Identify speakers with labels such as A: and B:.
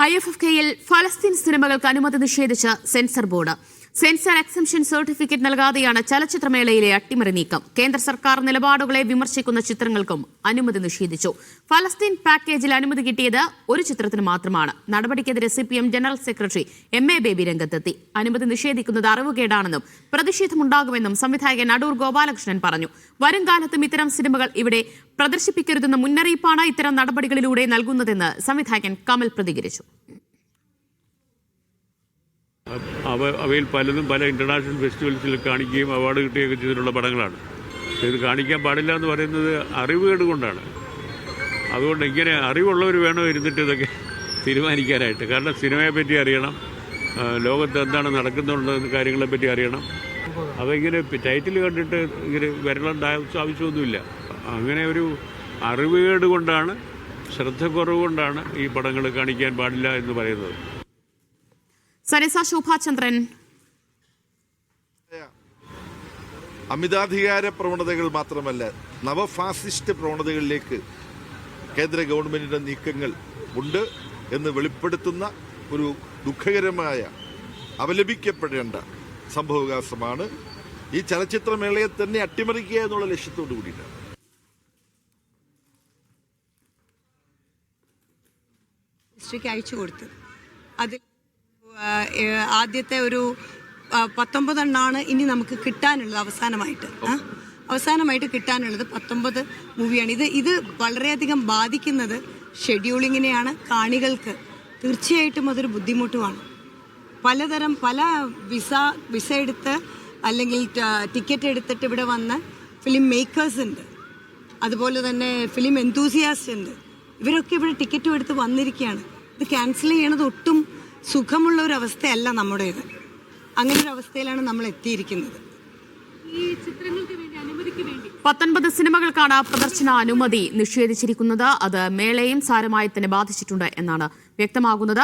A: IFFKയിൽ ഫലസ്തീൻ സിനിമകൾക്ക് അനുമതി നിഷേധിച്ച് censor board. Censor exemption certificate നൽകാതെയാണ് ചലച്ചിത്രമേളയിലെ അട്ടിമറി നീക്കം. കേന്ദ്ര സർക്കാർ നിലപാടുകളെ വിമർശിക്കുന്ന ചിത്രങ്ങൾക്കും അനുമതി നിഷേധിച്ചു. ഫലസ്തീൻ പാക്കേജിൽ അനുമതി കിട്ടിയത് ഒരു ചിത്രത്തിന് മാത്രമാണ്. നടപടിക്കെതിരെ CPM general secretary MA baby രംഗത്തെത്തി. അനുമതി നിഷേധിക്കുന്നത് അറിവുകേടാണെന്നും പ്രതിഷേധമുണ്ടാകുമെന്നും സംവിധായകൻ അടൂർ ഗോപാലകൃഷ്ണൻ പറഞ്ഞു. വരും കാലത്തും ഇത്തരം സിനിമകൾ ഇവിടെ പ്രദർശിപ്പിക്കരുതെന്ന മുന്നറിയിപ്പാണ് ഇത്തരം നടപടികളിലൂടെ നൽകുന്നതെന്ന് സംവിധായകൻ കമൽ പ്രതികരിച്ചു.
B: അവയിൽ പലതും പല ഇൻ്റർനാഷണൽ ഫെസ്റ്റിവൽസിൽ കാണിക്കുകയും അവാർഡ് കിട്ടുകയൊക്കെ ചെയ്തിട്ടുള്ള പടങ്ങളാണ്. ഇത് കാണിക്കാൻ പാടില്ല എന്ന് പറയുന്നത് അറിവുകേട് കൊണ്ടാണ്. അതുകൊണ്ട് ഇങ്ങനെ അറിവുള്ളവർ വേണം ഇരുന്നിട്ട് ഇതൊക്കെ തീരുമാനിക്കാനായിട്ട്. കാരണം സിനിമയെ പറ്റി അറിയണം, ലോകത്ത് എന്താണ് നടക്കുന്നുണ്ടെന്ന കാര്യങ്ങളെപ്പറ്റി അറിയണം. അതിങ്ങനെ ടൈറ്റിൽ കണ്ടിട്ട് ഇങ്ങനെ വരേണ്ട ആവശ്യമൊന്നുമില്ല. അങ്ങനെ ഒരു അറിവുകേട് കൊണ്ടാണ്, ശ്രദ്ധക്കുറവ് കൊണ്ടാണ് ഈ പടങ്ങൾ കാണിക്കാൻ പാടില്ല എന്ന് പറയുന്നത്.
A: സരിസ ശോഭാചന്ദ്രൻ,
C: അമിതാധികാര പ്രവണതകൾ മാത്രമല്ല, നവഫാസിസ്റ്റ് പ്രവണതകളിലേക്ക് കേന്ദ്ര ഗവൺമെന്റിന്റെ നീക്കങ്ങൾ ഉണ്ട് എന്ന് വെളിപ്പെടുത്തുന്ന ഒരു ദുഃഖകരമായ, അപലപിക്കപ്പെടേണ്ട സംഭവവികാസമാണ് ഈ ചലച്ചിത്രമേളയെ തന്നെ അട്ടിമറിക്കുക എന്നുള്ള ലക്ഷ്യത്തോടു കൂടിയിട്ടാണ്.
D: അയച്ചു കൊടുത്ത് അതിൽ ആദ്യത്തെ ഒരു 19 എണ്ണാണ് ഇനി നമുക്ക് കിട്ടാനുള്ളത്. അവസാനമായിട്ട് കിട്ടാനുള്ളത് 19 മൂവിയാണ്. ഇത് വളരെയധികം ബാധിക്കുന്നത് ഷെഡ്യൂളിങ്ങിനെയാണ്, കാണികൾക്ക്. തീർച്ചയായിട്ടും അതൊരു ബുദ്ധിമുട്ടുമാണ്. പല വിസ എടുത്ത് അല്ലെങ്കിൽ ടിക്കറ്റ് എടുത്തിട്ട് ഇവിടെ വന്ന ഫിലിം മേക്കേഴ്സ് ഉണ്ട്, അതുപോലെ തന്നെ ഫിലിം എന്തൂസിയാസ്റ്റ് ഉണ്ട്. ഇവരൊക്കെ ഇവിടെ ടിക്കറ്റും എടുത്ത് വന്നിരിക്കുകയാണ്. ഇത് ക്യാൻസൽ ചെയ്യണത് ഒട്ടും സുഖമുള്ള ഒരു അവസ്ഥയല്ല നമ്മുടേത്. അങ്ങനെ ഒരു അവസ്ഥയിലാണ് നമ്മൾ എത്തിയിരിക്കുന്നത്.
A: 19 സിനിമകൾക്കാണ് പ്രദർശന അനുമതി നിഷേധിച്ചിരിക്കുന്നത്. അത് മേളയും സാരമായി തന്നെ ബാധിച്ചിട്ടുണ്ട് എന്നാണ് വ്യക്തമാകുന്നത്.